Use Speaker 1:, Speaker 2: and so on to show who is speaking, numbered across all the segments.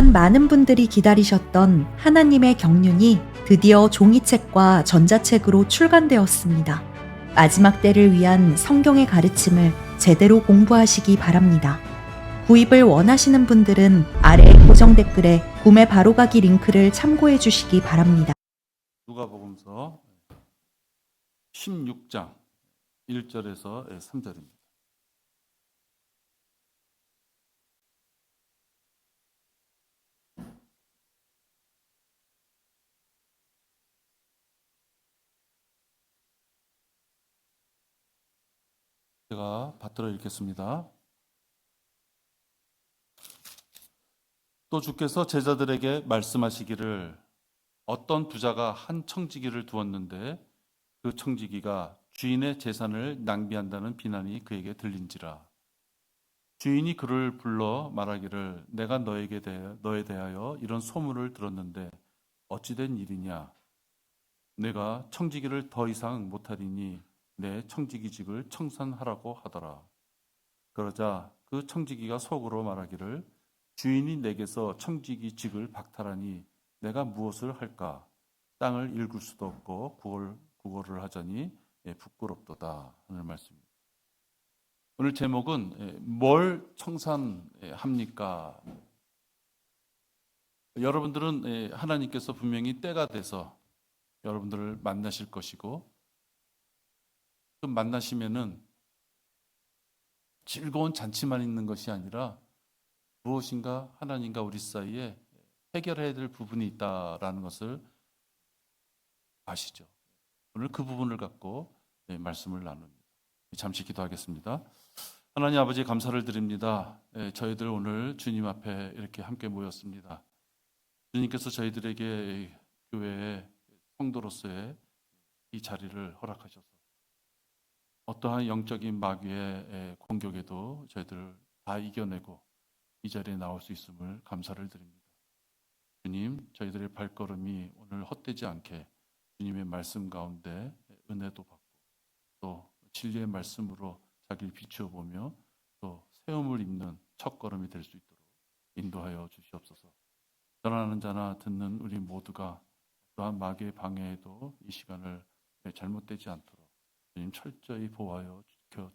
Speaker 1: 그동안 많은 분들이 기다리셨던 하나님의 경륜이 드디어 종이책과 전자책으로 출간되었습니다. 마지막 때를 위한 성경의 가르침을 제대로 공부하시기 바랍니다. 구입을 원하시는 분들은 아래 고정 댓글에 구매 바로가기 링크를 참고해 주시기 바랍니다.
Speaker 2: 누가복음서 16장 1절에서 3절입니다. 제가 받들어 읽겠습니다. 또 주께서 제자들에게 말씀하시기를 어떤 부자가 한 청지기를 두었는데 그 청지기가 주인의 재산을 낭비한다는 비난이 그에게 들린지라. 주인이 그를 불러 말하기를 내가 너에 대하여 이런 소문을 들었는데 어찌된 일이냐. 내가 청지기를 더 이상 못하리니 내 청지기직을 청산하라고 하더라. 그러자 그 청지기가 속으로 말하기를 주인이 내게서 청지기직을 박탈하니 내가 무엇을 할까? 땅을 일굴 수도 없고 구걸을 하자니 부끄럽도다 하는 말씀입니다. 오늘 제목은 뭘 청산합니까? 여러분들은 하나님께서 분명히 때가 돼서 여러분들을 만나실 것이고 좀 만나시면은 즐거운 잔치만 있는 것이 아니라 무엇인가 하나님과 우리 사이에 해결해야 될 부분이 있다라는 것을 아시죠? 오늘 그 부분을 갖고 말씀을 나눕니다. 잠시 기도하겠습니다. 하나님 아버지 감사를 드립니다. 저희들 오늘 주님 앞에 이렇게 함께 모였습니다. 주님께서 저희들에게 교회의 성도로서의 이 자리를 허락하셔서 어떠한 영적인 마귀의 공격에도 저희들을 다 이겨내고 이 자리에 나올 수 있음을 감사를 드립니다. 주님, 저희들의 발걸음이 오늘 헛되지 않게 주님의 말씀 가운데 은혜도 받고 또 진리의 말씀으로 자기를 비추어 보며 또 세움을 입는 첫걸음이 될 수 있도록 인도하여 주시옵소서. 전하는 자나 듣는 우리 모두가 또한 마귀의 방해에도 이 시간을 잘못되지 않도록 주님 철저히 보호하여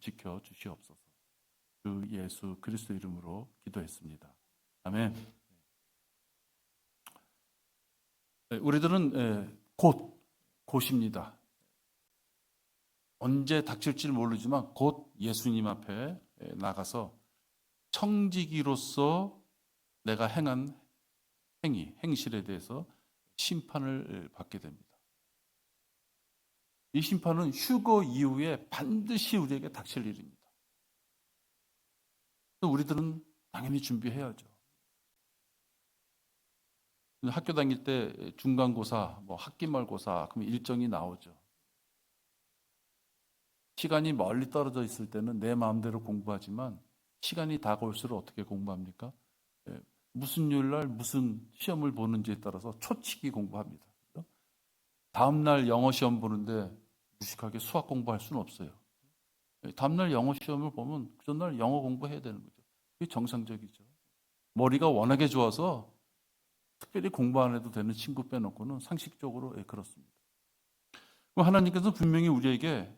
Speaker 2: 지켜 주시옵소서. 그 예수 그리스도 이름으로 기도했습니다. 아멘. 우리들은 곧입니다. 언제 닥칠지 모르지만 곧 예수님 앞에 나가서 청지기로서 내가 행한 행실에 대해서 심판을 받게 됩니다. 이 심판은 휴거 이후에 반드시 우리에게 닥칠 일입니다. 우리들은 당연히 준비해야죠. 학교 다닐 때 중간고사, 학기말고사, 그럼 일정이 나오죠. 시간이 멀리 떨어져 있을 때는 내 마음대로 공부하지만 시간이 다가올수록 어떻게 공부합니까? 무슨 요일날 무슨 시험을 보는지에 따라서 초치기 공부합니다. 다음날 영어 시험 보는데 무식하게 수학 공부할 수는 없어요. 다음날 영어 시험을 보면 그 전날 영어 공부해야 되는 거죠. 그게 정상적이죠. 머리가 워낙에 좋아서 특별히 공부 안 해도 되는 친구 빼놓고는 상식적으로 그렇습니다. 그럼 하나님께서 분명히 우리에게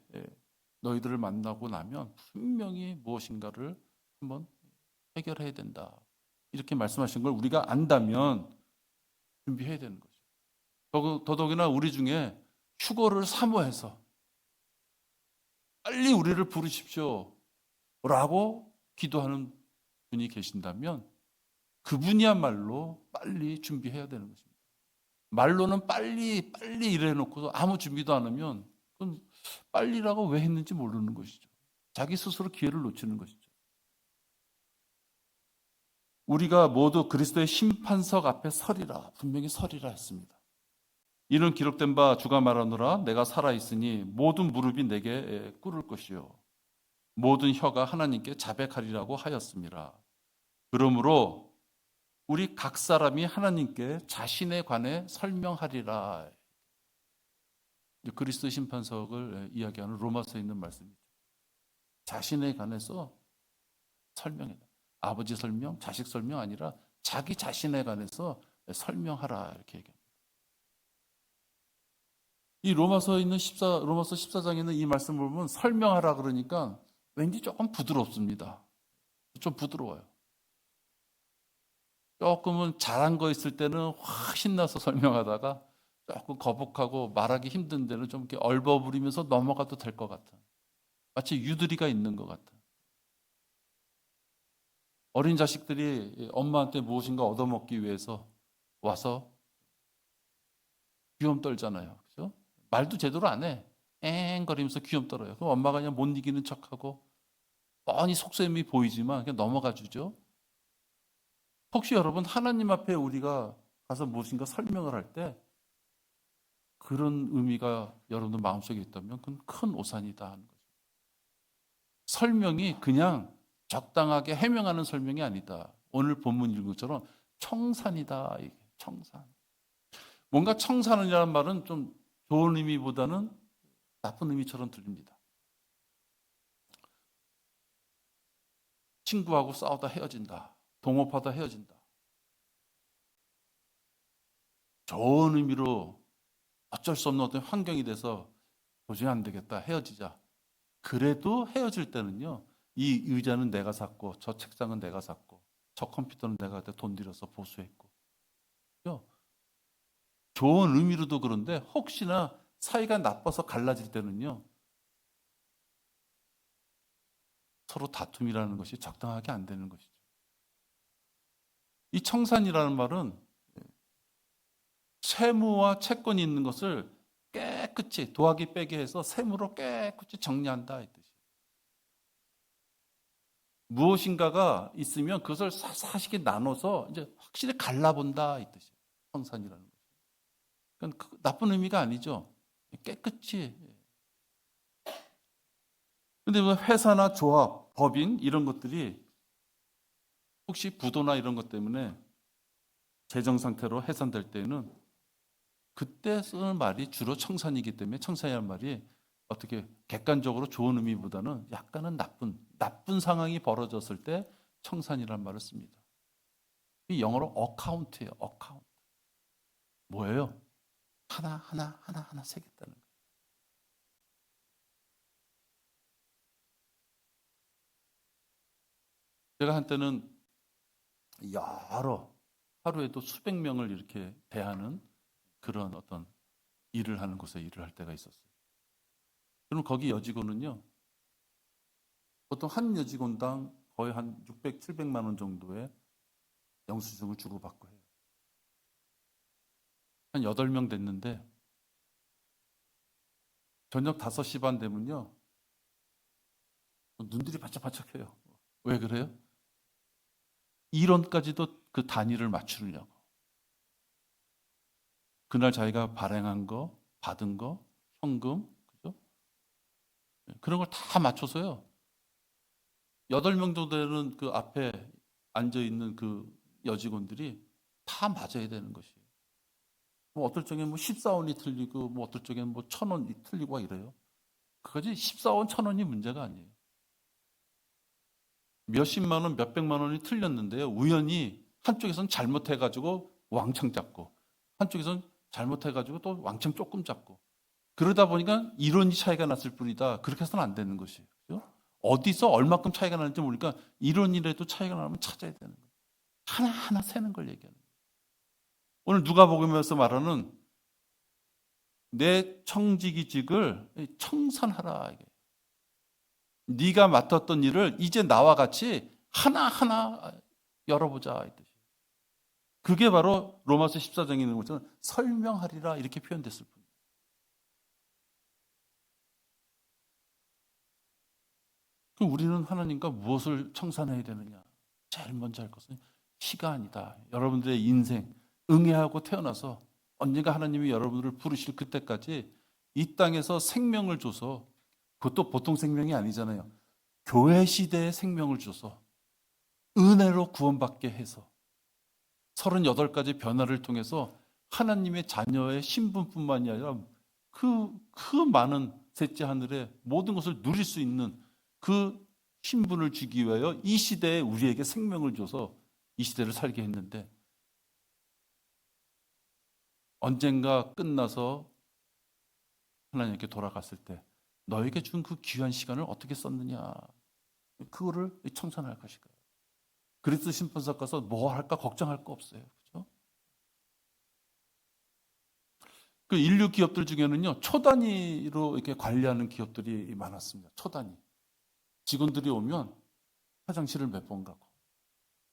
Speaker 2: 너희들을 만나고 나면 분명히 무엇인가를 한번 해결해야 된다. 이렇게 말씀하신 걸 우리가 안다면 준비해야 되는 거죠. 더더욱이나 우리 중에 휴거를 사모해서 빨리 우리를 부르십시오 라고 기도하는 분이 계신다면 그분이야말로 빨리 준비해야 되는 것입니다. 말로는 빨리 이래놓고도 아무 준비도 안 하면 그건 빨리라고 왜 했는지 모르는 것이죠. 자기 스스로 기회를 놓치는 것이죠. 우리가 모두 그리스도의 심판석 앞에 서리라, 분명히 서리라 했습니다. 이는 기록된 바 주가 말하노라 내가 살아있으니 모든 무릎이 내게 꿇을 것이요 모든 혀가 하나님께 자백하리라고 하였습니다. 그러므로 우리 각 사람이 하나님께 자신에 관해 설명하리라. 그리스도 심판석을 이야기하는 로마서에 있는 말씀이죠. 자신에 관해서 설명해라. 아버지 설명, 자식 설명 아니라 자기 자신에 관해서 설명하라 이렇게 얘기합니다. 이 로마서 14장에는 이 말씀을 보면 설명하라 그러니까 왠지 조금 부드럽습니다. 좀 부드러워요. 조금은 잘한 거 있을 때는 확 신나서 설명하다가 조금 거북하고 말하기 힘든 데는 좀 이렇게 얼버무리면서 넘어가도 될 것 같은, 마치 유두리가 있는 것 같은. 어린 자식들이 엄마한테 무엇인가 얻어먹기 위해서 와서 귀염 떨잖아요. 그죠? 말도 제대로 안 해. 앵거리면서 귀염 떨어요. 그럼 엄마가 그냥 못 이기는 척하고 뻔히 속셈이 보이지만 그냥 넘어가 주죠. 혹시 여러분 하나님 앞에 우리가 가서 무엇인가 설명을 할 때 그런 의미가 여러분들 마음속에 있다면 그건 큰 오산이다 하는 거죠. 설명이 그냥 적당하게 해명하는 설명이 아니다. 오늘 본문 읽은 것처럼 청산이다. 이게 청산. 뭔가 청산이라는 말은 좀 좋은 의미보다는 나쁜 의미처럼 들립니다. 친구하고 싸우다 헤어진다. 동업하다 헤어진다. 좋은 의미로 어쩔 수 없는 어떤 환경이 돼서 도저히 안 되겠다. 헤어지자. 그래도 헤어질 때는요. 이 의자는 내가 샀고 저 책상은 내가 샀고 저 컴퓨터는 내가 돈 들여서 보수했고. 좋은 의미로도 그런데 혹시나 사이가 나빠서 갈라질 때는요. 서로 다툼이라는 것이 적당하게 안 되는 것이죠. 이 청산이라는 말은 채무와 채권이 있는 것을 깨끗이 도화기 빼게 해서 세무로 깨끗이 정리한다 이 뜻이에요. 무엇인가가 있으면 그것을 사사시게 나눠서 이제 확실히 갈라본다 이 뜻이에요. 청산이라는 것이. 그러니까 나쁜 의미가 아니죠. 깨끗이. 근데 뭐 회사나 조합, 법인 이런 것들이 혹시 부도나 이런 것 때문에 재정 상태로 해산될 때는 그때 쓰는 말이 주로 청산이기 때문에 청산이라는 말이 어떻게 객관적으로 좋은 의미보다는 약간은 나쁜 상황이 벌어졌을 때 청산이라는 말을 씁니다. 이 영어로 어카운트예요. 어카운트. 뭐예요? 하나 세겠다는 거예요. 제가 한때는 여러 하루에도 수백 명을 이렇게 대하는 그런 어떤 일을 하는 곳에 일을 할 때가 있었어요. 그럼 거기 여직원은요, 보통 한 여직원당 거의 한 600, 700만 원 정도의 영수증을 주고받고 해요. 한 8명 됐는데 저녁 5시 반 되면요, 눈들이 반짝반짝해요. 왜 그래요? 1원까지도 그 단위를 맞추려고. 그날 자기가 발행한 거, 받은 거, 현금, 그죠? 그런 걸 다 맞춰서요. 8명 정도 되는 그 앞에 앉아있는 그 여직원들이 다 맞아야 되는 것이에요. 뭐 어떨 적엔 뭐 14원이 틀리고, 뭐 어떨 적엔 뭐 1,000원이 틀리고 이래요. 그거지 14원, 1,000원이 문제가 아니에요. 몇십만 원, 몇백만 원이 틀렸는데요. 우연히 한쪽에서는 잘못해가지고 왕창 잡고, 한쪽에서는 잘못해가지고 또 왕창 조금 잡고. 그러다 보니까 이론이 차이가 났을 뿐이다. 그렇게 해서는 안 되는 것이에요. 그죠? 어디서 얼마큼 차이가 나는지 모르니까 이론이라도 차이가 나면 찾아야 되는 거예요. 하나하나 세는 걸 얘기하는 거예요. 오늘 누가복음에서 말하는 내 청지기직을 청산하라. 네가 맡았던 일을 이제 나와 같이 하나하나 열어보자 이 뜻이에요. 그게 바로 로마서 14장에 있는 것처럼 설명하리라 이렇게 표현됐을 뿐이에요. 그럼 우리는 하나님과 무엇을 청산해야 되느냐? 제일 먼저 할 것은 시간이다. 여러분들의 인생 응애하고 태어나서 언젠가 하나님이 여러분들을 부르실 그때까지 이 땅에서 생명을 줘서, 그것도 보통 생명이 아니잖아요. 교회 시대의 생명을 줘서 은혜로 구원받게 해서 38가지 변화를 통해서 하나님의 자녀의 신분뿐만이 아니라 그 많은 셋째 하늘의 모든 것을 누릴 수 있는 그 신분을 주기 위하여 이 시대에 우리에게 생명을 줘서 이 시대를 살게 했는데 언젠가 끝나서 하나님께 돌아갔을 때 너에게 준 그 귀한 시간을 어떻게 썼느냐, 그거를 청산할 것일까요? 그리스도 심판석 가서 뭐 할까 걱정할 거 없어요. 그렇죠? 그 인류 기업들 중에는요, 초 단위로 이렇게 관리하는 기업들이 많았습니다. 초 단위. 직원들이 오면 화장실을 몇 번 가고,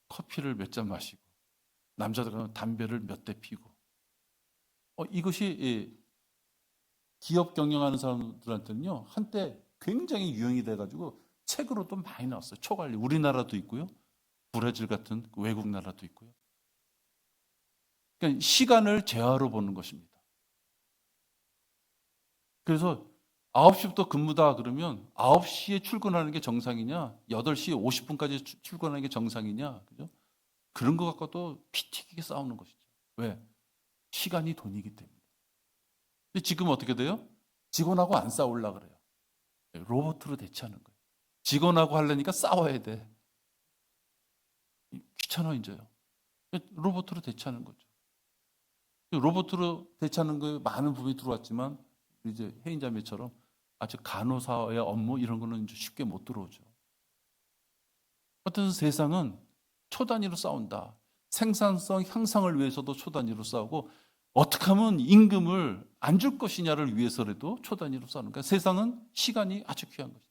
Speaker 2: 커피를 몇 잔 마시고, 남자들은 담배를 몇 대 피고. 이것이 기업 경영하는 사람들한테는요, 한때 굉장히 유행이 돼가지고 책으로도 많이 나왔어요. 초관리. 우리나라도 있고요, 브라질 같은 외국 나라도 있고요. 그러니까 시간을 재화로 보는 것입니다. 그래서 9시부터 근무다 그러면 9시에 출근하는 게 정상이냐, 8시 50분까지 출근하는 게 정상이냐, 그죠? 그런 거 갖고도 피 튀기게 싸우는 것이죠. 왜? 시간이 돈이기 때문에. 근데 지금 어떻게 돼요? 직원하고 안 싸우려고 그래요. 로봇으로 대체하는 거예요. 직원하고 하려니까 싸워야 돼. 귀찮아, 이제요. 로봇으로 대체하는 거죠. 로봇으로 대체하는 거에 많은 부분이 들어왔지만, 이제 혜인자매처럼 아주 간호사의 업무 이런 거는 이제 쉽게 못 들어오죠. 어떤 세상은 초 단위로 싸운다. 생산성 향상을 위해서도 초 단위로 싸우고, 어떻게 하면 임금을 안 줄 것이냐를 위해서라도 초 단위로 싸우는 거야. 세상은 시간이 아주 귀한 것이다.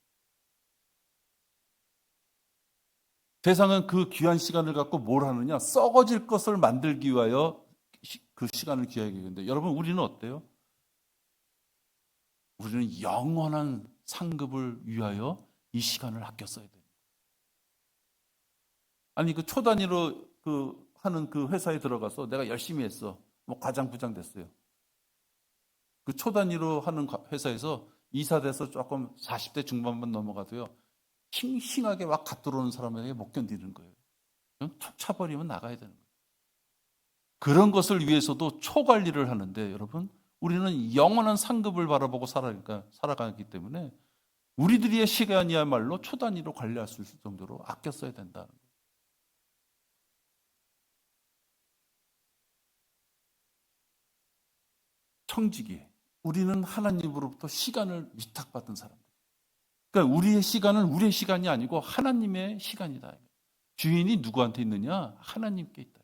Speaker 2: 세상은 그 귀한 시간을 갖고 뭘 하느냐? 썩어질 것을 만들기 위하여 그 시간을 귀하게 했는데, 여러분, 우리는 어때요? 우리는 영원한 상급을 위하여 이 시간을 아껴 써야 돼요. 아니, 그 초 단위로 하는 그 회사에 들어가서 내가 열심히 했어. 뭐 과장, 부장 됐어요. 그 초 단위로 하는 회사에서 이사 돼서 조금 40대 중반만 넘어가도요, 싱싱하게 막 갓 들어오는 사람에게 못 견디는 거예요. 그냥 툭 차버리면 나가야 되는 거예요. 그런 것을 위해서도 초관리를 하는데, 여러분, 우리는 영원한 상급을 바라보고 살아가기 때문에 우리들의 시간이야말로 초 단위로 관리할 수 있을 정도로 아껴 써야 된다는 거예요. 청지기. 우리는 하나님으로부터 시간을 위탁받은 사람들. 그러니까 우리의 시간은 우리의 시간이 아니고 하나님의 시간이다. 주인이 누구한테 있느냐? 하나님께 있다.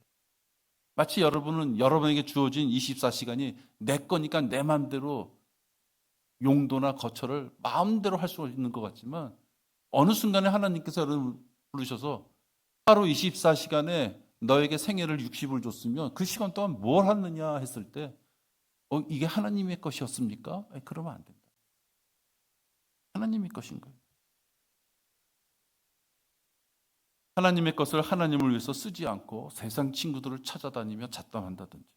Speaker 2: 마치 여러분은 여러분에게 주어진 24시간이 내 거니까 내 마음대로 용도나 거처를 마음대로 할 수 있는 것 같지만, 어느 순간에 하나님께서 여러분을 부르셔서 하루 24시간에 너에게 생애를 60을 줬으면 그 시간 동안 뭘 했느냐 했을 때, 이게 하나님의 것이었습니까? 그러면 안 된다. 하나님의 것인 거예요. 하나님의 것을 하나님을 위해서 쓰지 않고 세상 친구들을 찾아다니며 잡담한다든지,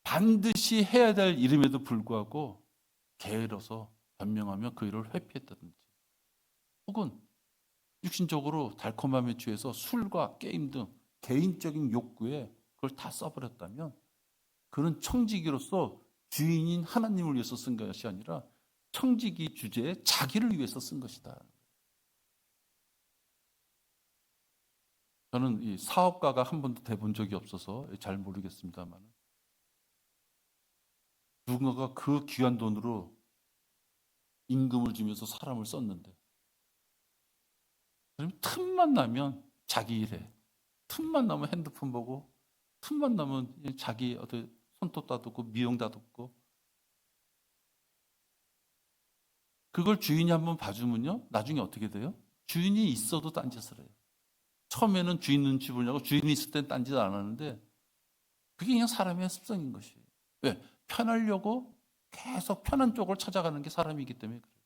Speaker 2: 반드시 해야 될 일임에도 불구하고 게을러서 변명하며 그 일을 회피했다든지, 혹은 육신적으로 달콤함에 취해서 술과 게임 등 개인적인 욕구에 그걸 다 써버렸다면, 그런 청지기로서 주인인 하나님을 위해서 쓴 것이 아니라 청지기 주제에 자기를 위해서 쓴 것이다. 저는 이 사업가가 한 번도 돼본 적이 없어서 잘 모르겠습니다만, 누군가가 그 귀한 돈으로 임금을 주면서 사람을 썼는데, 그럼 틈만 나면 자기 일해, 틈만 나면 핸드폰 보고, 틈만 나면 자기 어디 손톱 다듬고 미용 다듬고, 그걸 주인이 한번 봐주면요, 나중에 어떻게 돼요? 주인이 있어도 딴짓을 해요. 처음에는 주인 눈치 보려고 주인이 있을 땐 딴짓 안 하는데, 그게 그냥 사람의 습성인 것이에요. 왜? 편하려고 계속 편한 쪽을 찾아가는 게 사람이기 때문에 그래요.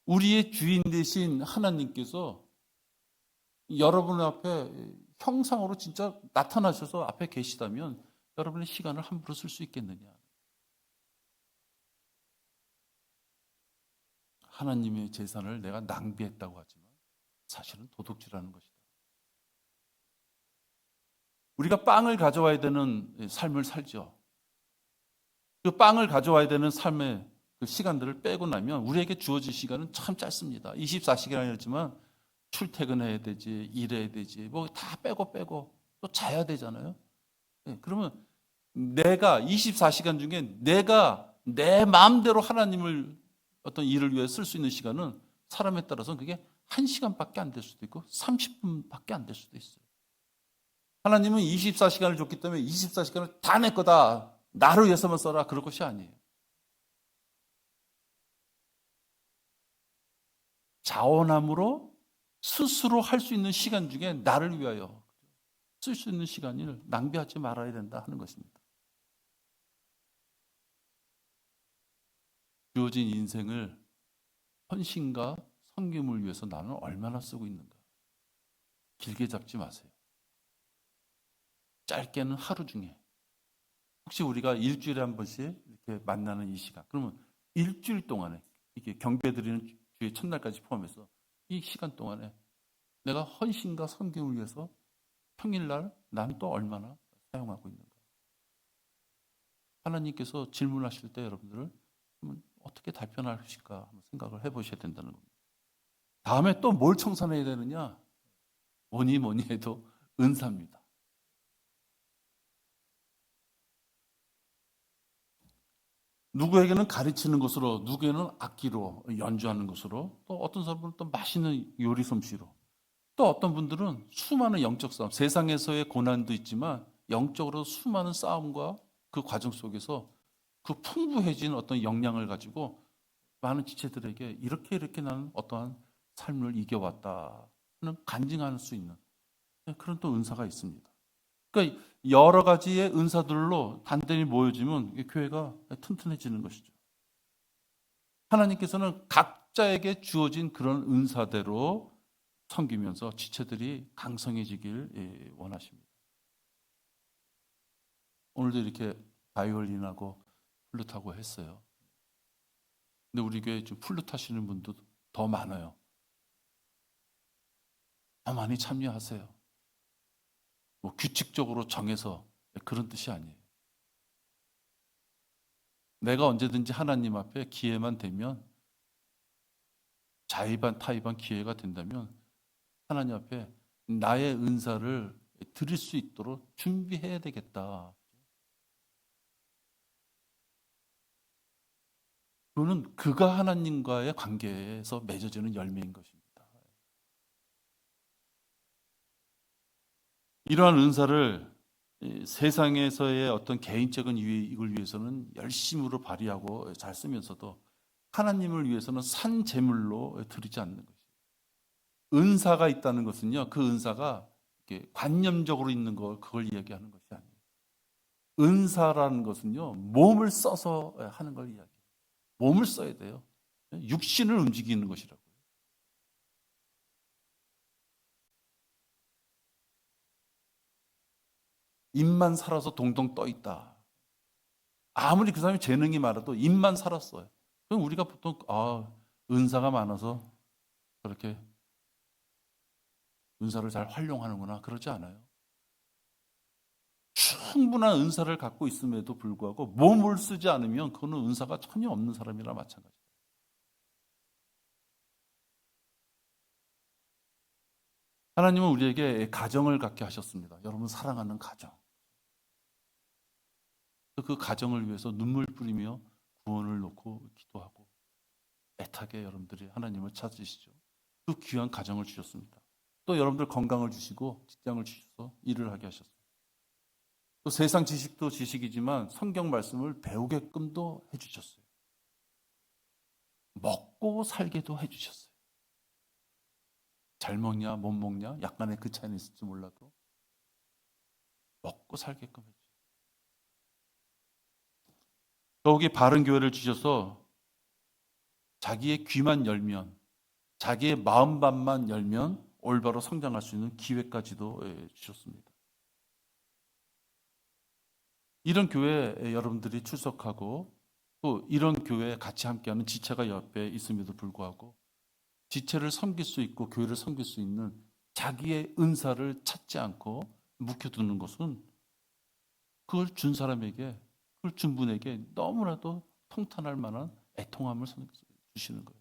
Speaker 2: 우리의 주인 되신 하나님께서 여러분 앞에 형상으로 진짜 나타나셔서 앞에 계시다면 여러분의 시간을 함부로 쓸 수 있겠느냐? 하나님의 재산을 내가 낭비했다고 하지만 사실은 도둑질하는 것이다. 우리가 빵을 가져와야 되는 삶을 살죠. 그 빵을 가져와야 되는 삶의 그 시간들을 빼고 나면 우리에게 주어질 시간은 참 짧습니다. 24시간이었지만 출퇴근해야 되지, 일해야 되지, 뭐 다 빼고 또 자야 되잖아요. 예, 그러면 내가 24시간 중에 내가 내 마음대로 하나님을 어떤 일을 위해 쓸 수 있는 시간은 사람에 따라서는 그게 1시간밖에 안 될 수도 있고 30분밖에 안 될 수도 있어요. 하나님은 24시간을 줬기 때문에 24시간을 다 내 거다. 나를 위해서만 써라. 그럴 것이 아니에요. 자원함으로 스스로 할 수 있는 시간 중에 나를 위하여 쓸 수 있는 시간을 낭비하지 말아야 된다 하는 것입니다. 주어진 인생을 헌신과 섬김을 위해서 나는 얼마나 쓰고 있는가. 길게 잡지 마세요. 짧게는 하루 중에. 혹시 우리가 일주일에 한 번씩 이렇게 만나는 이 시간, 그러면 일주일 동안에 이게 경배 드리는 주의 첫날까지 포함해서 이 시간 동안에 내가 헌신과 섬김을 위해서 평일날 난 또 얼마나 사용하고 있는가. 하나님께서 질문하실 때 여러분들을 어떻게 답변하실까 한번 생각을 해보셔야 된다는 겁니다. 다음에 또 뭘 청산해야 되느냐? 뭐니 해도 은사입니다. 누구에게는 가르치는 것으로, 누구에게는 악기로 연주하는 것으로, 또 어떤 사람은 또 맛있는 요리 솜씨로, 또 어떤 분들은 수많은 영적 싸움, 세상에서의 고난도 있지만 영적으로 수많은 싸움과 그 과정 속에서 그 풍부해진 어떤 역량을 가지고 많은 지체들에게 이렇게 나는 어떠한 삶을 이겨왔다 는 간증할 수 있는 그런 또 은사가 있습니다. 그러니까 여러 가지의 은사들로 단단히 모여지면 교회가 튼튼해지는 것이죠. 하나님께서는 각자에게 주어진 그런 은사대로 섬기면서 지체들이 강성해지길 원하십니다. 오늘도 이렇게 바이올린하고 플룻하고 했어요. 근데 우리 교회에 좀 플룻 하시는 분도 더 많아요. 더 많이 참여하세요. 뭐 규칙적으로 정해서 그런 뜻이 아니에요. 내가 언제든지 하나님 앞에 기회만 되면, 자의반 타의반 기회가 된다면 하나님 앞에 나의 은사를 드릴 수 있도록 준비해야 되겠다. 그거는 그가 하나님과의 관계에서 맺어지는 열매인 것입니다. 이러한 은사를 세상에서의 어떤 개인적인 이익을 위해서는 열심으로 발휘하고 잘 쓰면서도 하나님을 위해서는 산 제물로 드리지 않는 것이에요. 은사가 있다는 것은요, 그 은사가 관념적으로 있는 거, 그걸 이야기하는 것이 아니에요. 은사라는 것은요, 몸을 써서 하는 걸 이야기해요. 몸을 써야 돼요. 육신을 움직이는 것이라고요. 입만 살아서 동동 떠 있다. 아무리 그 사람이 재능이 많아도 입만 살았어요. 그럼 우리가 보통 은사가 많아서 그렇게 은사를 잘 활용하는구나 그러지 않아요. 충분한 은사를 갖고 있음에도 불구하고 몸을 쓰지 않으면 그거는 은사가 전혀 없는 사람이라 마찬가지예요. 하나님은 우리에게 가정을 갖게 하셨습니다. 여러분 사랑하는 가정. 그 가정을 위해서 눈물 뿌리며 구원을 놓고 기도하고 애타게 여러분들이 하나님을 찾으시죠. 그 귀한 가정을 주셨습니다. 또 여러분들 건강을 주시고 직장을 주셔서 일을 하게 하셨어요. 또 세상 지식도 지식이지만 성경 말씀을 배우게끔도 해주셨어요. 먹고 살게도 해주셨어요. 잘 먹냐 못 먹냐 약간의 그 차이는 있을지 몰라도 먹고 살게끔 해주셨어요. 더욱이 바른 교회를 주셔서 자기의 귀만 열면, 자기의 마음밭만 열면 올바로 성장할 수 있는 기회까지도 주셨습니다. 이런 교회에 여러분들이 출석하고 또 이런 교회에 같이 함께하는 지체가 옆에 있음에도 불구하고 지체를 섬길 수 있고 교회를 섬길 수 있는 자기의 은사를 찾지 않고 묵혀두는 것은 그걸 준 사람에게, 그걸 준 분에게 너무나도 통탄할 만한 애통함을 주시는 거예요.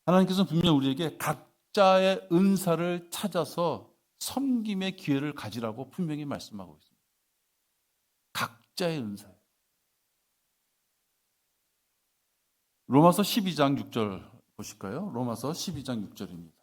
Speaker 2: 하나님께서는 분명 우리에게 각자의 은사를 찾아서 섬김의 기회를 가지라고 분명히 말씀하고 있습니다. 각자의 은사예요. 로마서 12장 6절 보실까요? 로마서 12장 6절입니다.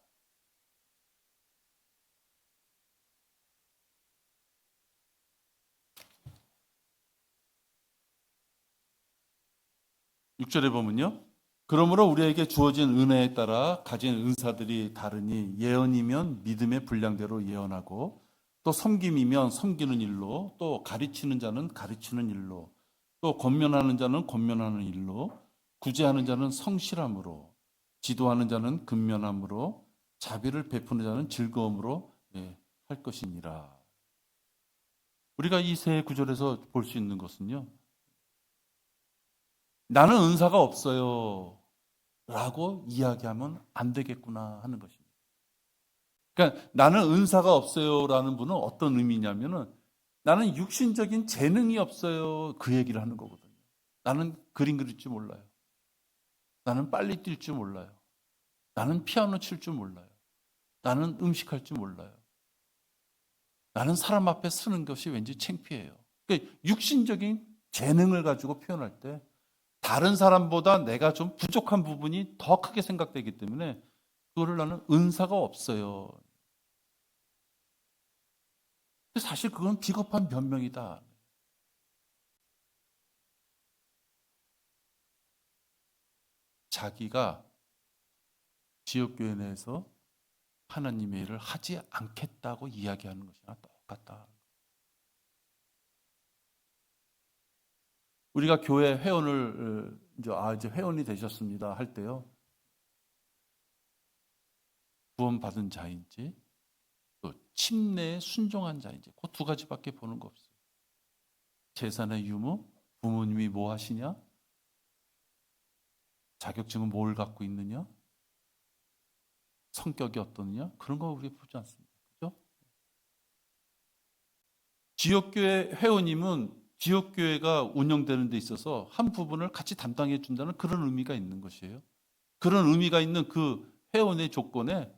Speaker 2: 육절에 보면요. 그러므로 우리에게 주어진 은혜에 따라 가진 은사들이 다르니 예언이면 믿음의 분량대로 예언하고 또 섬김이면 섬기는 일로 또 가르치는 자는 가르치는 일로 또 권면하는 자는 권면하는 일로 구제하는 자는 성실함으로 지도하는 자는 근면함으로 자비를 베푸는 자는 즐거움으로 할 것이니라. 우리가 이 세 구절에서 볼 수 있는 것은요. 나는 은사가 없어요 라고 이야기하면 안 되겠구나 하는 것입니다. 그러니까 나는 은사가 없어요 라는 분은 어떤 의미냐면은 나는 육신적인 재능이 없어요 그 얘기를 하는 거거든요. 나는 그림 그릴 줄 몰라요. 나는 빨리 뛸 줄 몰라요. 나는 피아노 칠 줄 몰라요. 나는 음식할 줄 몰라요. 나는 사람 앞에 서는 것이 왠지 창피해요. 그러니까 육신적인 재능을 가지고 표현할 때 다른 사람보다 내가 좀 부족한 부분이 더 크게 생각되기 때문에 그거를 나는 은사가 없어요. 사실 그건 비겁한 변명이다. 자기가 지역교회 내에서 하나님의 일을 하지 않겠다고 이야기하는 것이나 똑같다. 우리가 교회 회원을 이제 회원이 되셨습니다 할 때요. 구원받은 자인지 또 침례에 순종한 자인지 그 두 가지밖에 보는 거 없어요. 재산의 유무, 부모님이 뭐 하시냐, 자격증은 뭘 갖고 있느냐, 성격이 어떠느냐 그런 거 우리 보지 않습니다. 그렇죠? 지역교회 회원님은 지역교회가 운영되는 데 있어서 한 부분을 같이 담당해 준다는 그런 의미가 있는 것이에요. 그런 의미가 있는 그 회원의 조건에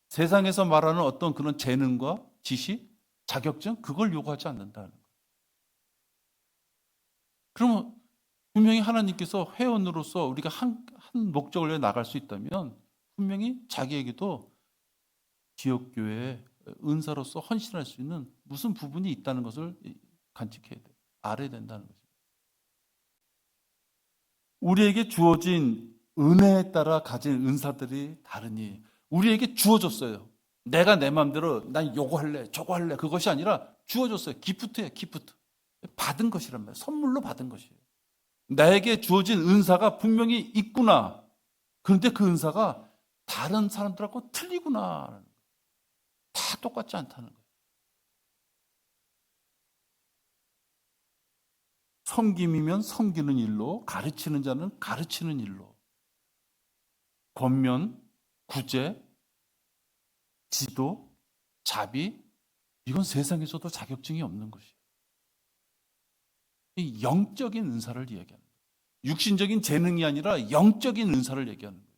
Speaker 2: 세상에서 말하는 어떤 그런 재능과 지식, 자격증 그걸 요구하지 않는다는 거예요. 그러면 분명히 하나님께서 회원으로서 우리가 한 목적을 위해 나갈 수 있다면 분명히 자기에게도 지역교회의 은사로서 헌신할 수 있는 무슨 부분이 있다는 것을 간직해야 돼. 알아야 된다는 거죠. 우리에게 주어진 은혜에 따라 가진 은사들이 다르니 우리에게 주어졌어요. 내가 내 마음대로 난 요거 할래 저거 할래 그것이 아니라 주어졌어요. 기프트예요. 기프트. 받은 것이란 말이에요. 선물로 받은 것이에요. 나에게 주어진 은사가 분명히 있구나. 그런데 그 은사가 다른 사람들하고 틀리구나. 다 똑같지 않다는 거예요. 섬김이면 섬기는 일로, 가르치는 자는 가르치는 일로, 권면, 구제, 지도, 자비, 이건 세상에서도 자격증이 없는 것이에요. 이 영적인 은사를 이야기하는 거예요. 육신적인 재능이 아니라 영적인 은사를 얘기하는 거예요.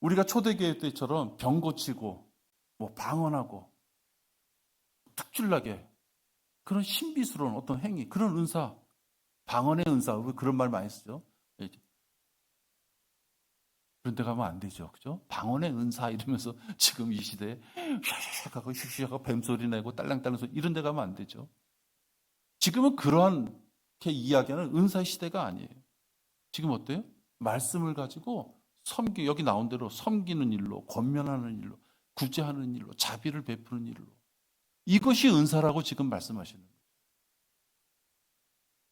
Speaker 2: 우리가 초대교회 때처럼 병 고치고 뭐 방언하고 특출나게 그런 신비스러운 어떤 행위, 그런 은사, 방언의 은사, 왜 그런 말 많이 쓰죠? 그런 데 가면 안 되죠. 그죠? 방언의 은사 이러면서 지금 이 시대에 샤샤샥 하고 슉슉 하고 뱀소리 내고 딸랑딸랑 소리 이런 데 가면 안 되죠. 지금은 그렇게 이야기하는 은사의 시대가 아니에요. 지금 어때요? 말씀을 가지고 여기 나온 대로 섬기는 일로, 권면하는 일로, 구제하는 일로, 자비를 베푸는 일로. 이것이 은사라고 지금 말씀하시는 거예요.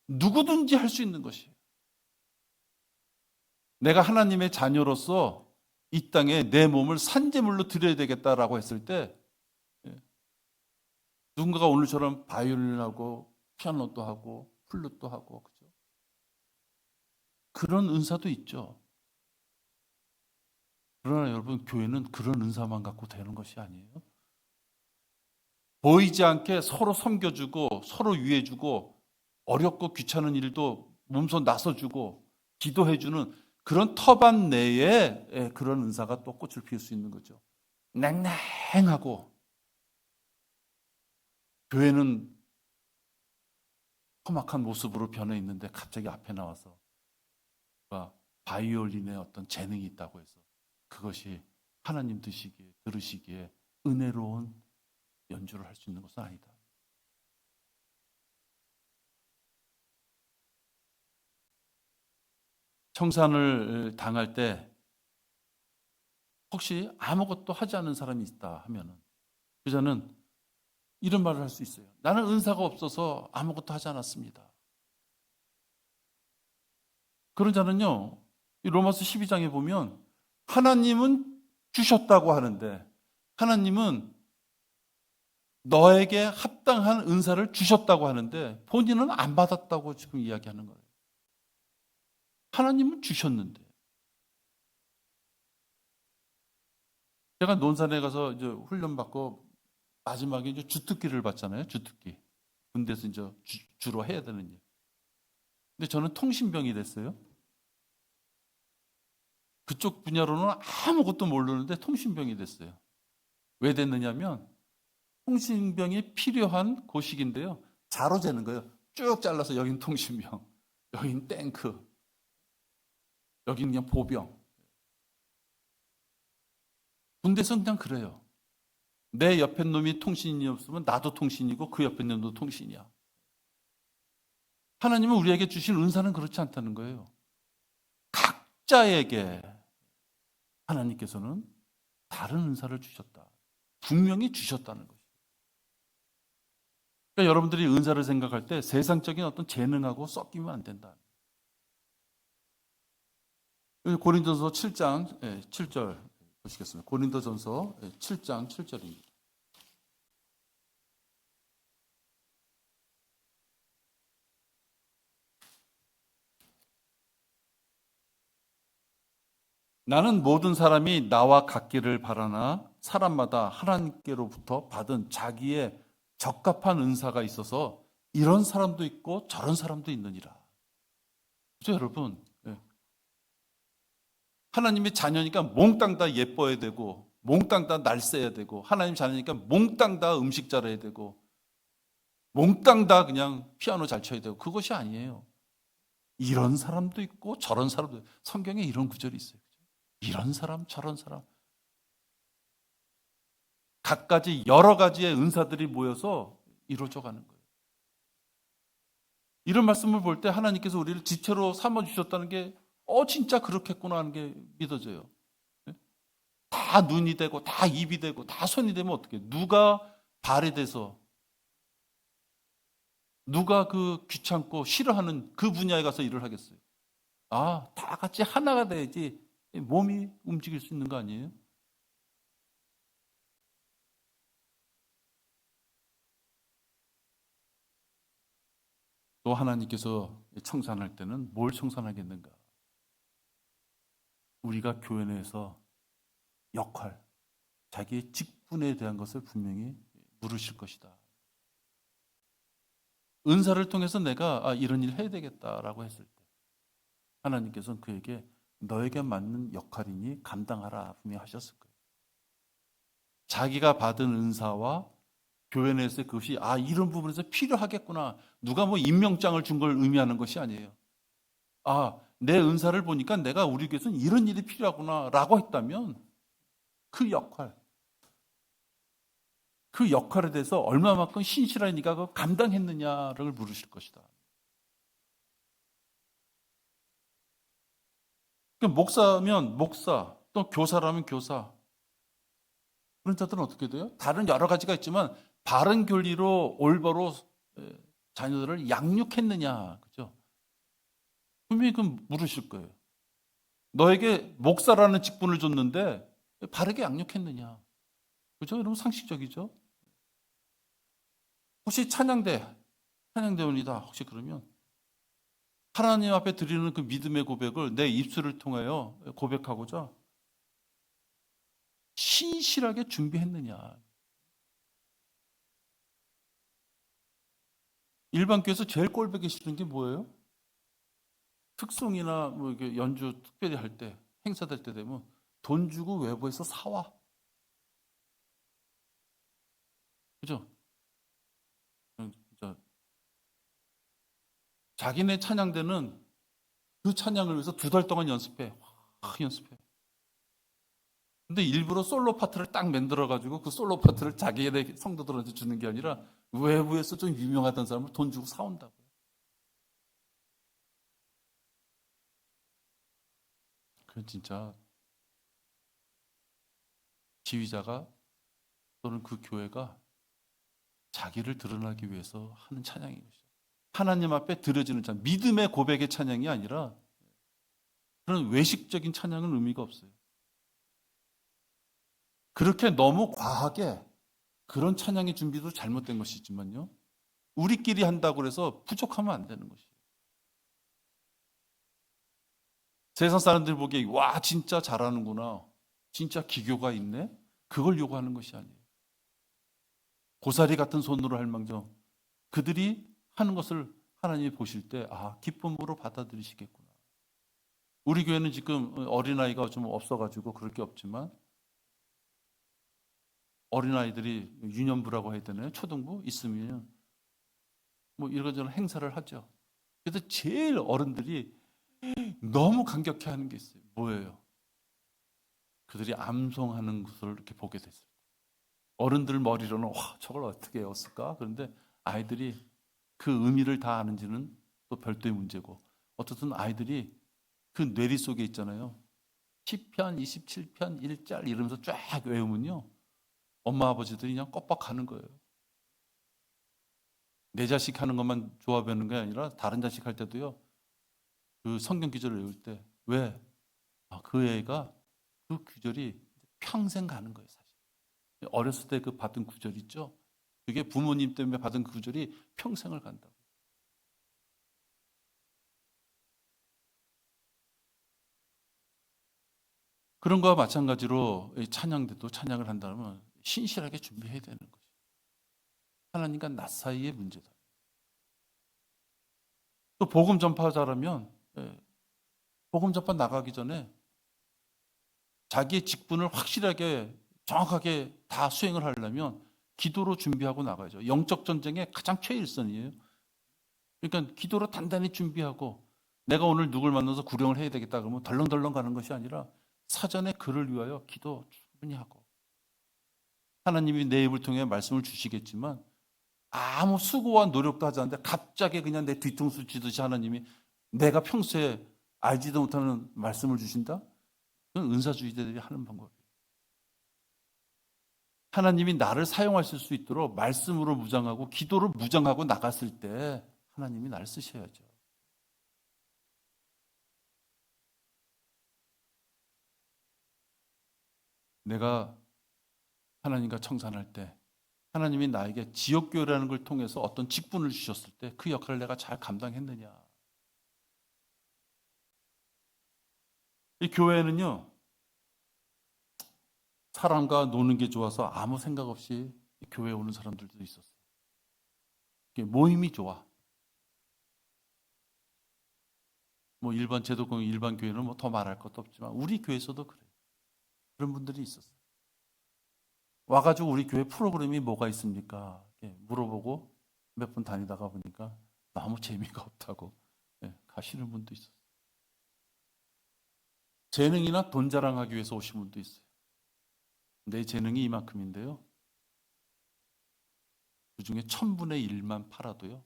Speaker 2: 누구든지 할 수 있는 것이에요. 내가 하나님의 자녀로서 이 땅에 내 몸을 산제물로 드려야 되겠다라고 했을 때 누군가가 오늘처럼 바이올린하고 피아노도 하고 플룻도 하고 그죠? 그런 은사도 있죠. 그러나 여러분 교회는 그런 은사만 갖고 되는 것이 아니에요. 보이지 않게 서로 섬겨주고 서로 위해주고 어렵고 귀찮은 일도 몸소 나서주고 기도해주는 그런 터반 내에 그런 은사가 또 꽃을 피울 수 있는 거죠. 냉랭하고 교회는 험악한 모습으로 변해 있는데 갑자기 앞에 나와서 바이올린의 어떤 재능이 있다고 해서 그것이 하나님 들으시기에 은혜로운 연주를 할 수 있는 것은 아니다. 청산을 당할 때 혹시 아무것도 하지 않은 사람이 있다 하면은 그 자는 이런 말을 할 수 있어요. 나는 은사가 없어서 아무것도 하지 않았습니다. 그런 자는요, 이 로마서 12장에 보면 하나님은 주셨다고 하는데 하나님은 너에게 합당한 은사를 주셨다고 하는데 본인은 안 받았다고 지금 이야기하는 거예요. 하나님은 주셨는데. 제가 논산에 가서 이제 훈련받고 마지막에 이제 주특기를 받잖아요. 주특기. 군대에서 이제 주로 해야 되는 일. 근데 저는 통신병이 됐어요. 그쪽 분야로는 아무것도 모르는데 통신병이 됐어요. 왜 됐느냐면 통신병이 필요한 고식인데요. 자로 재는 거예요. 쭉 잘라서 여긴 통신병, 여긴 탱크, 여긴 그냥 보병. 군대에서는 그냥 그래요. 내 옆에 놈이 통신이 없으면 나도 통신이고 그 옆에 놈도 통신이야. 하나님은 우리에게 주신 은사는 그렇지 않다는 거예요. 각자에게 하나님께서는 다른 은사를 주셨다. 분명히 주셨다는 것이죠. 그러니까 여러분들이 은사를 생각할 때 세상적인 어떤 재능하고 섞이면 안 된다. 고린도전서 7장 7절 보시겠습니다. 고린도전서 7장 7절입니다. 나는 모든 사람이 나와 같기를 바라나 사람마다 하나님께로부터 받은 자기의 적합한 은사가 있어서 이런 사람도 있고 저런 사람도 있느니라. 그렇죠, 여러분? 하나님의 자녀니까 몽땅 다 예뻐야 되고 몽땅 다 날쌔야 되고 하나님 자녀니까 몽땅 다 음식 잘해야 되고 몽땅 다 그냥 피아노 잘 쳐야 되고 그것이 아니에요. 이런 사람도 있고 저런 사람도 있고 성경에 이런 구절이 있어요. 이런 사람 저런 사람 각가지 여러 가지의 은사들이 모여서 이루어져 가는 거예요. 이런 말씀을 볼 때 하나님께서 우리를 지체로 삼아주셨다는 게 진짜 그렇겠구나 하는 게 믿어져요. 다 눈이 되고 다 입이 되고 다 손이 되면 어떻게 누가 발이 돼서 누가 그 귀찮고 싫어하는 그 분야에 가서 일을 하겠어요. 다 같이 하나가 돼야지 몸이 움직일 수 있는 거 아니에요? 또 하나님께서 청산할 때는 뭘 청산하겠는가? 우리가 교회 내에서 역할, 자기의 직분에 대한 것을 분명히 물으실 것이다. 은사를 통해서 내가 이런 일 해야 되겠다라고 했을 때 하나님께서는 그에게 너에게 맞는 역할이니 감당하라 분명히 하셨을 거예요. 자기가 받은 은사와 교회 내에서 그것이 이런 부분에서 필요하겠구나. 누가 뭐 임명장을 준 걸 의미하는 것이 아니에요. 내 은사를 보니까 내가 우리 교회에서는 이런 일이 필요하구나 라고 했다면 그 역할에 대해서 얼마만큼 신실하게 네가 그걸 감당했느냐를 물으실 것이다. 목사면 목사, 또 교사라면 교사. 그런 자들은 어떻게 돼요? 다른 여러 가지가 있지만 바른 교리로 올바로 자녀들을 양육했느냐, 그죠? 분명히 그건 물으실 거예요. 너에게 목사라는 직분을 줬는데 바르게 양육했느냐, 그죠? 여러분 상식적이죠? 혹시 찬양대원이다. 혹시 그러면 하나님 앞에 드리는 그 믿음의 고백을 내 입술을 통하여 고백하고자 신실하게 준비했느냐. 일반 교회에서 제일 꼴보기 싫은 게 뭐예요? 특송이나 뭐 이렇게 연주 특별히 할 때, 행사될 때 되면 돈 주고 외부에서 사와. 그죠? 진짜 자기네 찬양대는 그 찬양을 위해서 2달 동안 연습해. 연습해. 근데 일부러 솔로 파트를 딱 만들어가지고 그 솔로 파트를 자기네 성도들한테 주는 게 아니라 외부에서 좀 유명하던 사람을 돈 주고 사온다고요. 그건 진짜 지휘자가 또는 그 교회가 자기를 드러나기 위해서 하는 찬양인 것이죠. 하나님 앞에 드려지는 찬양, 믿음의 고백의 찬양이 아니라 그런 외식적인 찬양은 의미가 없어요. 그렇게 너무 과하게 그런 찬양의 준비도 잘못된 것이지만요. 우리끼리 한다고 해서 부족하면 안 되는 것이에요. 세상 사람들 보기에 와 진짜 잘하는구나. 진짜 기교가 있네. 그걸 요구하는 것이 아니에요. 고사리 같은 손으로 할 망정 그들이 하는 것을 하나님이 보실 때 기쁨으로 받아들이시겠구나. 우리 교회는 지금 어린아이가 좀 없어가지고 그럴 게 없지만 어린아이들이 유년부라고 해야 되나요? 초등부 있으면 뭐 이런저런 행사를 하죠. 그래서 제일 어른들이 너무 감격해 하는 게 있어요. 뭐예요? 그들이 암송하는 것을 이렇게 보게 됐어요. 어른들 머리로는 와 저걸 어떻게 외웠을까? 그런데 아이들이 그 의미를 다 아는지는 또 별도의 문제고 어떻든 아이들이 그 뇌리 속에 있잖아요. 10편, 27편, 1짤 이러면서 쫙 외우면요. 엄마 아버지들이 그냥 꺾박하는 거예요. 내 자식 하는 것만 좋아 보이는 게 아니라 다른 자식 할 때도요. 그 성경 구절을 외울 때 왜? 그 애가 그 구절이 평생 가는 거예요, 사실. 어렸을 때 그 받은 구절 있죠? 그게 부모님 때문에 받은 그 구절이 평생을 간다고. 그런 거와 마찬가지로 찬양대도 찬양을 한다면 신실하게 준비해야 되는 거죠. 하나님과 나 사이의 문제다. 또 복음 전파자라면 복음 전파 나가기 전에 자기의 직분을 확실하게 정확하게 다 수행을 하려면 기도로 준비하고 나가야죠. 영적 전쟁의 가장 최일선이에요. 그러니까 기도로 단단히 준비하고 내가 오늘 누굴 만나서 구령을 해야 되겠다 그러면 덜렁덜렁 가는 것이 아니라 사전에 그를 위하여 기도 충분히 하고 하나님이 내 입을 통해 말씀을 주시겠지만 아무 수고와 노력도 하지 않는데 갑자기 그냥 내 뒤통수 치듯이 하나님이 내가 평소에 알지도 못하는 말씀을 주신다? 그건 은사주의자들이 하는 방법이에요. 하나님이 나를 사용하실 수 있도록 말씀으로 무장하고 기도로 무장하고 나갔을 때 하나님이 나를 쓰셔야죠. 내가 하나님과 청산할 때 하나님이 나에게 지역교회라는 걸 통해서 어떤 직분을 주셨을 때 그 역할을 내가 잘 감당했느냐. 이 교회는요. 사람과 노는 게 좋아서 아무 생각 없이 교회에 오는 사람들도 있었어요. 모임이 좋아. 뭐 일반 제도권 일반 교회는 뭐 더 말할 것도 없지만 우리 교회에서도 그래요. 그런 분들이 있었어요. 와가지고 우리 교회 프로그램이 뭐가 있습니까? 물어보고 몇 분 다니다가 보니까 너무 재미가 없다고 가시는 분도 있었어요. 재능이나 돈 자랑하기 위해서 오신 분도 있어요. 내 재능이 이만큼인데요. 그 중에 1000분의 1만 팔아도요.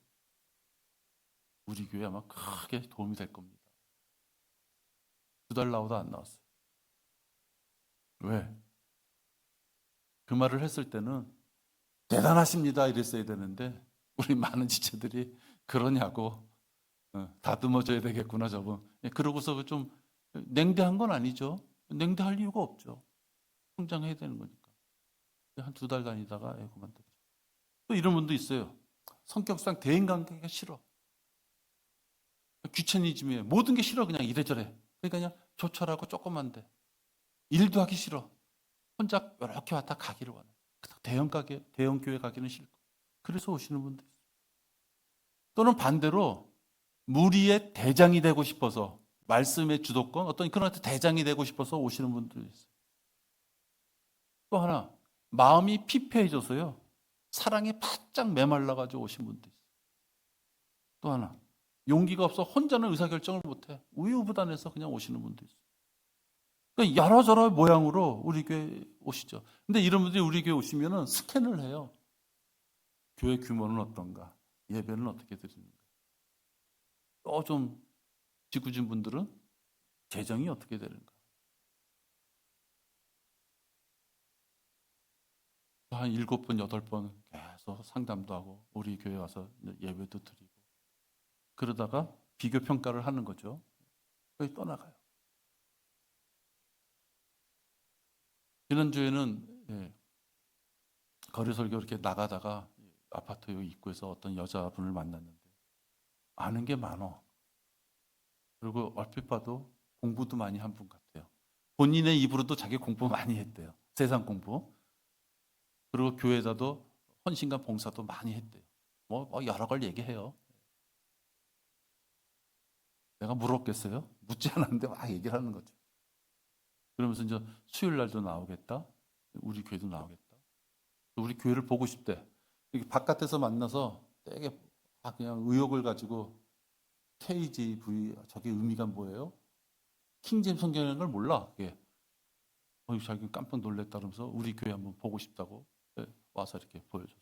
Speaker 2: 우리 교회 아마 크게 도움이 될 겁니다. 2달 나오다 안 나왔어요. 왜? 그 말을 했을 때는 대단하십니다 이랬어야 되는데 우리 많은 지체들이 그러냐고 다듬어줘야 되겠구나 저분. 그러고서 좀 냉대한 건 아니죠. 냉대할 이유가 없죠. 성장해야 되는 거니까. 한 2달 다니다가 그만뒀죠. 또 이런 분도 있어요. 성격상 대인관계가 싫어. 귀차니즘이에요. 모든 게 싫어. 그냥 이래저래. 그러니까 그냥 조촐하고 조그만데 일도 하기 싫어. 혼자 이렇게 왔다 가기를 원해. 대형 교회 가기는 싫고. 그래서 오시는 분도 있어요. 또는 반대로 무리의 대장이 되고 싶어서, 말씀의 주도권, 어떤 그런 대장이 되고 싶어서 오시는 분들이 있어요. 또 하나, 마음이 피폐해져서요, 사랑에 바짝 메말라가지고 오신 분도 있어요. 또 하나, 용기가 없어 혼자는 의사결정을 못해 우유부단해서 그냥 오시는 분도 있어요. 그러니까 여러저러 모양으로 우리 교회 오시죠. 근데 이런 분들이 우리 교회 오시면은 스캔을 해요. 교회 규모는 어떤가, 예배는 어떻게 드리는가. 또 좀 지구진 분들은 재정이 어떻게 되는가. 한 7번, 8번 계속 상담도 하고 우리 교회 와서 예배도 드리고, 그러다가 비교 평가를 하는 거죠. 거기 떠나가요. 지난주에는 거리 설교 이렇게 나가다가 아파트 입구에서 어떤 여자분을 만났는데 아는 게 많어. 그리고 얼핏 봐도 공부도 많이 한 분 같아요. 본인의 입으로도 자기 공부 많이 했대요. 세상 공부. 그리고 교회에서도 헌신과 봉사도 많이 했대요. 뭐 여러 걸 얘기해요. 내가 물었겠어요? 묻지 않았는데 막 얘기를 하는 거죠. 그러면서 이제 수요일 날도 나오겠다. 우리 교회도 나오겠다. 우리 교회를 보고 싶대. 바깥에서 만나서 되게 그냥 의욕을 가지고 KJV, 저게 의미가 뭐예요? 킹제임 성경이라는 걸 몰라. 그게. 자기 깜빡 놀랬다 그러면서 우리 교회 한번 보고 싶다고 와서 이렇게 보여줬어요.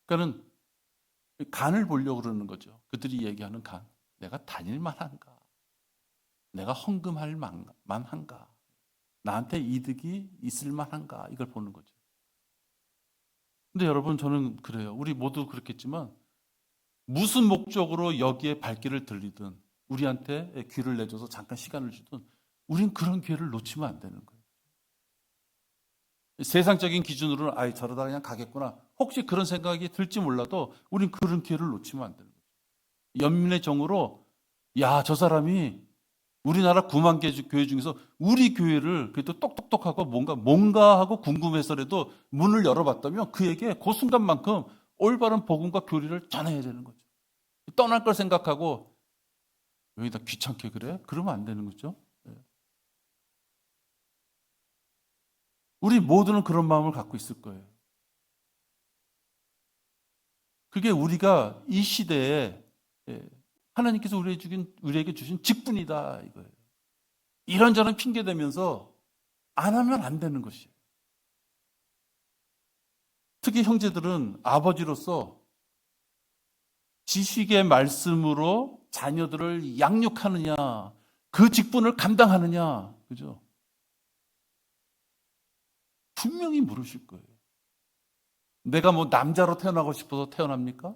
Speaker 2: 그러니까는 간을 보려고 그러는 거죠. 그들이 얘기하는 간. 내가 다닐 만한가? 내가 헌금할 만한가? 나한테 이득이 있을 만한가? 이걸 보는 거죠. 근데 여러분, 저는 그래요. 우리 모두 그렇겠지만 무슨 목적으로 여기에 발길을 들리든 우리한테 귀를 내줘서 잠깐 시간을 주든 우린 그런 기회를 놓치면 안 되는 거예요. 세상적인 기준으로는 아이 저러다 그냥 가겠구나. 혹시 그런 생각이 들지 몰라도 우린 그런 기회를 놓치면 안 되는 거죠. 연민의 정으로 야, 저 사람이 우리나라 9만 개 교회 중에서 우리 교회를 그래도 똑똑똑하고 뭔가 하고 궁금해서라도 문을 열어봤다면 그에게 그 순간만큼 올바른 복음과 교리를 전해야 되는 거죠. 떠날 걸 생각하고 여기다 귀찮게 그래? 그러면 안 되는 거죠. 우리 모두는 그런 마음을 갖고 있을 거예요. 그게 우리가 이 시대에 하나님께서 우리에게 주신 직분이다 이거예요. 이런저런 핑계 대면서 안 하면 안 되는 것이에요. 특히 형제들은 아버지로서 지식의 말씀으로 자녀들을 양육하느냐, 그 직분을 감당하느냐, 그죠? 분명히 물으실 거예요. 내가 뭐 남자로 태어나고 싶어서 태어납니까?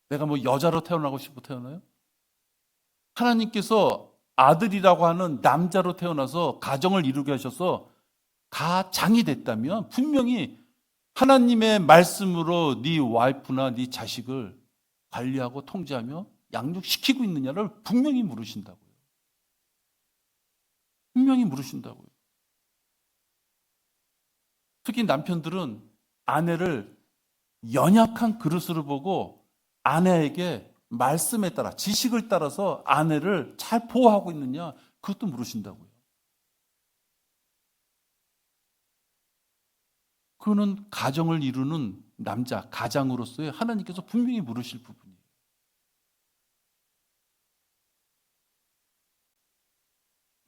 Speaker 2: 내가 뭐 여자로 태어나고 싶어서 태어나요? 하나님께서 아들이라고 하는 남자로 태어나서 가정을 이루게 하셔서 가장이 됐다면 분명히 하나님의 말씀으로 네 와이프나 네 자식을 관리하고 통제하며 양육시키고 있느냐를 분명히 물으신다고요. 분명히 물으신다고요. 특히 남편들은 아내를 연약한 그릇으로 보고 아내에게 말씀에 따라 지식을 따라서 아내를 잘 보호하고 있느냐 그것도 물으신다고요. 그거는 가정을 이루는 남자, 가장으로서의 하나님께서 분명히 물으실 부분이에요.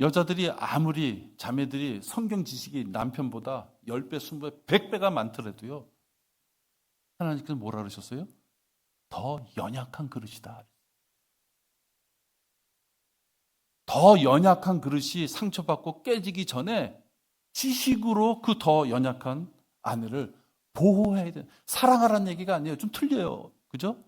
Speaker 2: 여자들이 아무리 자매들이 성경 지식이 남편보다 10배, 20배, 100배가 많더라도요. 하나님께서 뭐라 그러셨어요? 더 연약한 그릇이다. 더 연약한 그릇이 상처받고 깨지기 전에 지식으로 그 더 연약한 아내를 보호해야 돼. 사랑하라는 얘기가 아니에요. 좀 틀려요. 그죠?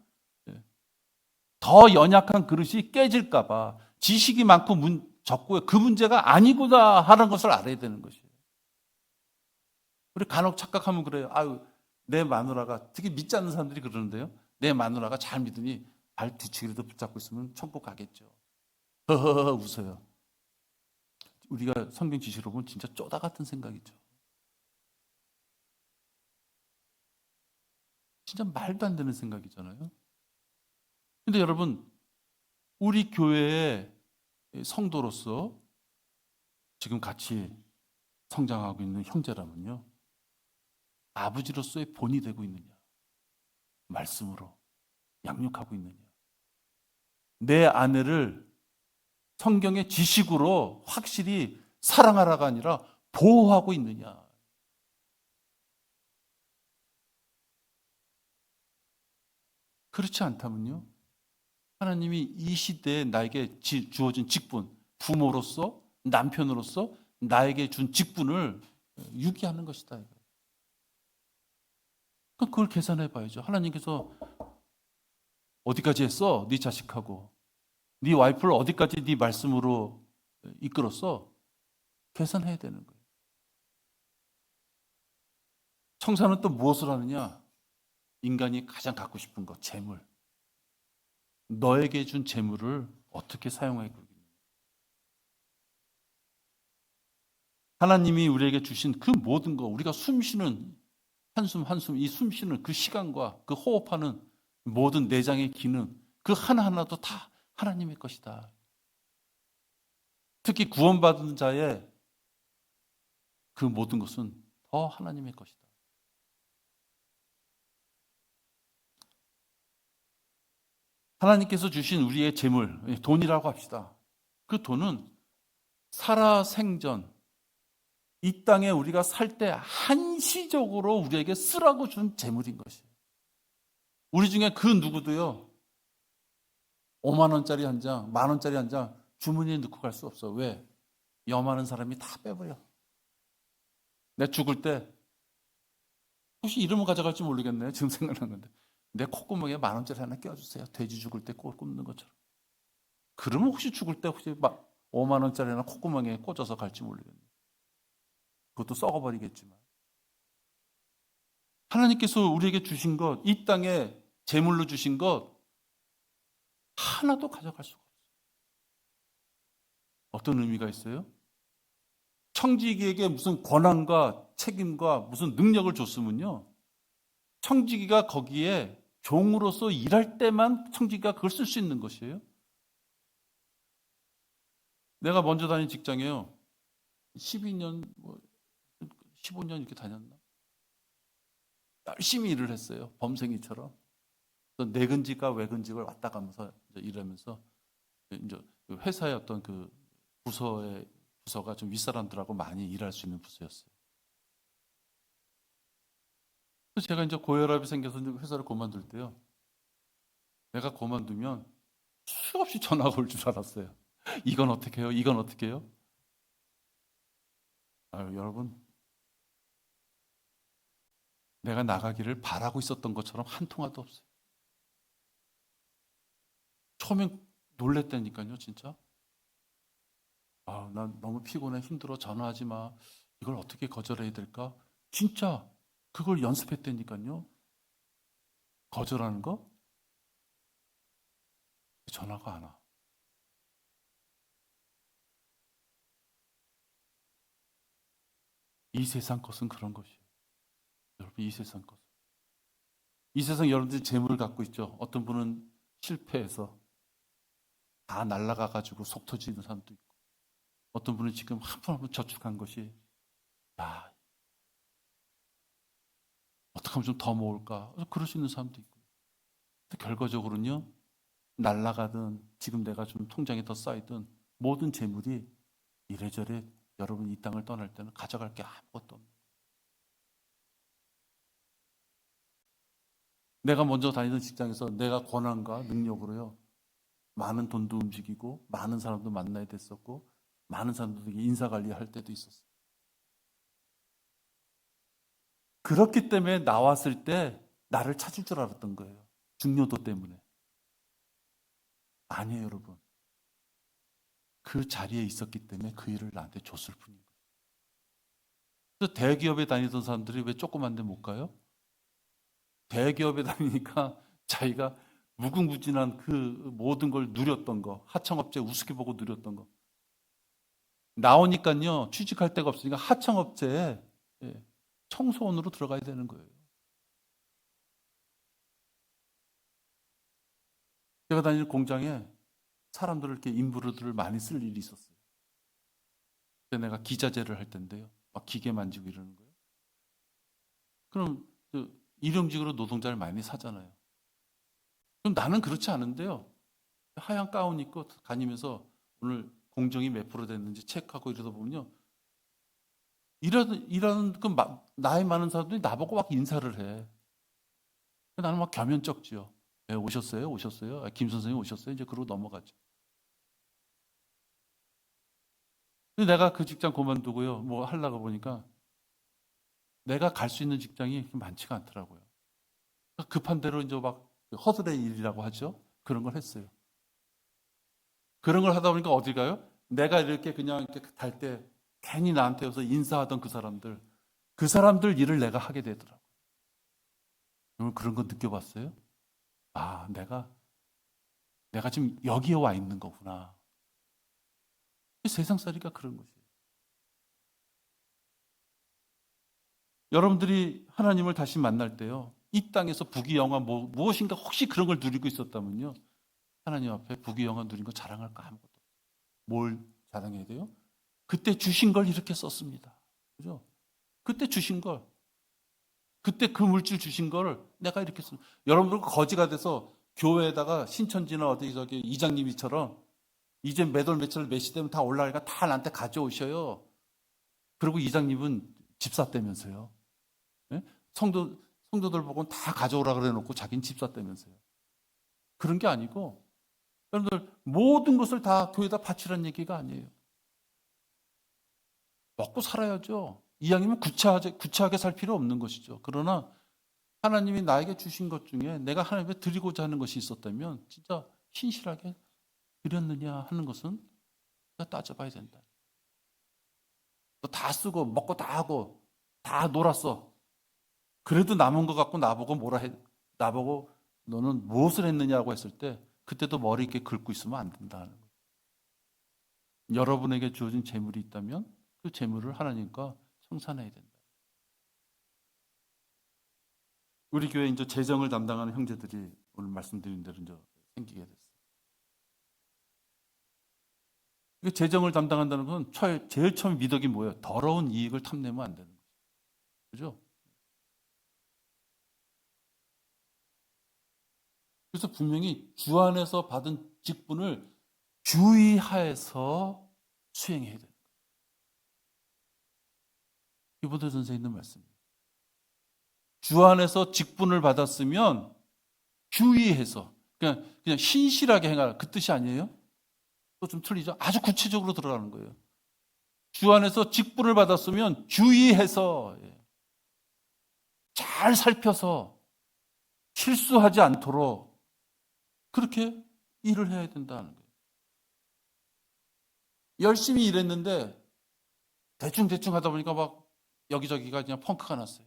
Speaker 2: 더 연약한 그릇이 깨질까봐 지식이 많고 적고 그 문제가 아니구나 하는 것을 알아야 되는 것이에요. 우리 간혹 착각하면 그래요. 아유, 내 마누라가, 특히 믿지 않는 사람들이 그러는데요. 내 마누라가 잘 믿으니 발 뒤치기라도 붙잡고 있으면 천국 가겠죠. 허허허 웃어요. 우리가 성경 지식으로 보면 진짜 쪼다 같은 생각이죠. 진짜 말도 안 되는 생각이잖아요. 근데 여러분, 우리 교회의 성도로서 지금 같이 성장하고 있는 형제라면요, 아버지로서의 본이 되고 있느냐, 말씀으로 양육하고 있느냐, 내 아내를 성경의 지식으로 확실히 사랑하라가 아니라 보호하고 있느냐. 그렇지 않다면요, 하나님이 이 시대에 나에게 주어진 직분, 부모로서, 남편으로서 나에게 준 직분을 유기하는 것이다. 그걸 계산해 봐야죠. 하나님께서 어디까지 했어? 네 자식하고. 네 와이프를 어디까지 네 말씀으로 이끌었어? 계산해야 되는 거예요. 청산은 또 무엇을 하느냐? 인간이 가장 갖고 싶은 것, 재물. 너에게 준 재물을 어떻게 사용하고 있느냐. 하나님이 우리에게 주신 그 모든 것, 우리가 숨쉬는 한숨 한숨, 이 숨쉬는 그 시간과 그 호흡하는 모든 내장의 기능, 그 하나하나도 다 하나님의 것이다. 특히 구원받은 자의 그 모든 것은 더 하나님의 것이다. 하나님께서 주신 우리의 재물, 돈이라고 합시다. 그 돈은 살아생전 이 땅에 우리가 살 때 한시적으로 우리에게 쓰라고 준 재물인 것이에요. 우리 중에 그 누구도요, 5만 원짜리 한 장, 만 원짜리 한 장 주머니에 넣고 갈 수 없어. 왜? 염하는 사람이 다 빼버려. 내 죽을 때 혹시 이름을 가져갈지 모르겠네요. 지금 생각나는데 내 콧구멍에 만 원짜리 하나 껴주세요. 돼지 죽을 때 꼭 꼽는 것처럼. 그러면 혹시 죽을 때 혹시 막 5만 원짜리 하나 콧구멍에 꽂아서 갈지 모르겠네요. 그것도 썩어버리겠지만. 하나님께서 우리에게 주신 것, 이 땅에 제물로 주신 것 하나도 가져갈 수가 없어요. 어떤 의미가 있어요? 청지기에게 무슨 권한과 책임과 무슨 능력을 줬으면요, 청지기가 거기에 종으로서 일할 때만 청지기가 그걸 쓸 수 있는 것이에요. 내가 먼저 다닌 직장에요, 12년, 15년 이렇게 다녔나? 열심히 일을 했어요. 범생이처럼. 내근직과 외근직을 왔다 가면서 일하면서 이제 회사의 어떤 그 부서가 좀 윗사람들하고 많이 일할 수 있는 부서였어요. 그래서 제가 이제 고혈압이 생겨서 회사를 그만둘 때요, 내가 그만두면 수없이 전화가 올 줄 알았어요. 이건 어떻게 해요? 이건 어떻게 해요? 아유, 여러분, 내가 나가기를 바라고 있었던 것처럼 한 통화도 없어요. 처음엔 놀랬다니까요, 진짜. 아, 난 너무 피곤해, 힘들어, 전화하지 마. 이걸 어떻게 거절해야 될까? 진짜 그걸 연습했다니까요. 거절하는 거? 전화가 안 와. 이 세상 것은 그런 것이에요. 여러분, 이 세상 것은. 이 세상 여러분들이 재물을 갖고 있죠. 어떤 분은 실패해서 다 날아가가지고 속 터지는 사람도 있고, 어떤 분은 지금 한 푼 한 푼 저축한 것이, 야, 어떻게 하면 좀 더 모을까? 그럴 수 있는 사람도 있고. 결과적으로는요, 날아가든 지금 내가 좀 통장에 더 쌓이든 모든 재물이 이래저래 여러분 이 땅을 떠날 때는 가져갈 게 아무것도 없는 거예요. 내가 먼저 다니던 직장에서 내가 권한과 능력으로요, 많은 돈도 움직이고 많은 사람도 만나야 됐었고 많은 사람들에게 인사관리할 때도 있었어요. 그렇기 때문에 나왔을 때 나를 찾을 줄 알았던 거예요. 중요도 때문에. 아니에요, 여러분. 그 자리에 있었기 때문에 그 일을 나한테 줬을 뿐인 거예요. 그래서 대기업에 다니던 사람들이 왜 조그만 데 못 가요? 대기업에 다니니까 자기가 무궁무진한 그 모든 걸 누렸던 거, 하청업체 우습게 보고 누렸던 거, 나오니까요, 취직할 데가 없으니까 하청업체에 청소원으로 들어가야 되는 거예요. 제가 다니는 공장에 사람들을 이렇게 인부르들을 많이 쓸 일이 있었어요. 그때 내가 기자재를 할 텐데요. 막 기계 만지고 이러는 거예요. 그럼 일용직으로 노동자를 많이 사잖아요. 그럼 나는 그렇지 않은데요. 하얀 가운 입고 다니면서 오늘 공정이 몇 프로 됐는지 체크하고 이러다 보면요. 일하는 그 나이 많은 사람들이 나보고 막 인사를 해. 나는 막 겸연쩍지요. 네, 오셨어요? 오셨어요? 김 선생님 오셨어요? 이제 그러고 넘어가죠. 근데 내가 그 직장 그만두고요. 뭐 하려고 보니까 내가 갈 수 있는 직장이 많지가 않더라고요. 급한 대로 이제 막 허드렛 일이라고 하죠. 그런 걸 했어요. 그런 걸 하다 보니까 어디 가요? 내가 이렇게 그냥 이렇게 달 때 괜히 나한테 와서 인사하던 그 사람들 일을 내가 하게 되더라고요. 여러분 그런 거 느껴봤어요? 아, 내가 지금 여기에 와 있는 거구나. 세상살이가 그런 것이에요. 여러분들이 하나님을 다시 만날 때요. 이 땅에서 부귀영화 무엇인가 혹시 그런 걸 누리고 있었다면요. 하나님 앞에 부귀영화 누린 거 자랑할 거 아무것도 없어요. 뭘 자랑해야 돼요? 그때 주신 걸 이렇게 썼습니다. 그죠? 그때 주신 걸. 그때 그 물질 주신 걸 내가 이렇게 썼. 여러분들 거지가 돼서 교회에다가 신천지나 어디 저기 이장님이처럼 이제 몇 월 며칠 몇 시 되면 다 올라가니까 다 나한테 가져오셔요. 그리고 이장님은 집사 때면서요. 네? 성도들 보고는 다 가져오라 그래 놓고 자기는 집사 때면서요. 그런 게 아니고 여러분들 모든 것을 다 교회에다 바치라는 얘기가 아니에요. 먹고 살아야죠. 이왕이면 구차하게 살 필요 없는 것이죠. 그러나 하나님이 나에게 주신 것 중에 내가 하나님께 드리고자 하는 것이 있었다면 진짜 신실하게 드렸느냐 하는 것은 따져봐야 된다. 너 다 쓰고 먹고 다 하고 다 놀았어. 그래도 남은 것 갖고 나보고 너는 무엇을 했느냐고 했을 때 그때도 머리 이렇게 긁고 있으면 안 된다는 거예요. 여러분에게 주어진 재물이 있다면 그 재물을 하나님과 청산해야 된다. 우리 교회 이제 재정을 담당하는 형제들이 오늘 말씀드린 대로 이제 생기게 됐어요. 재정을 담당한다는 건 제일 처음 미덕이 뭐예요? 더러운 이익을 탐내면 안 되는 거죠. 그죠? 그래서 분명히 주 안에서 받은 직분을 주의하여서 수행해야 됩니다. 히브리서 전서에 있는 말씀입니다. 주 안에서 직분을 받았으면 주의해서 그냥 신실하게 행하라 그 뜻이 아니에요? 또 좀 틀리죠? 아주 구체적으로 들어가는 거예요. 주 안에서 직분을 받았으면 주의해서 잘 살펴서 실수하지 않도록 그렇게 일을 해야 된다는 거예요. 열심히 일했는데 대충 하다 보니까 막 여기저기가 그냥 펑크가 났어요.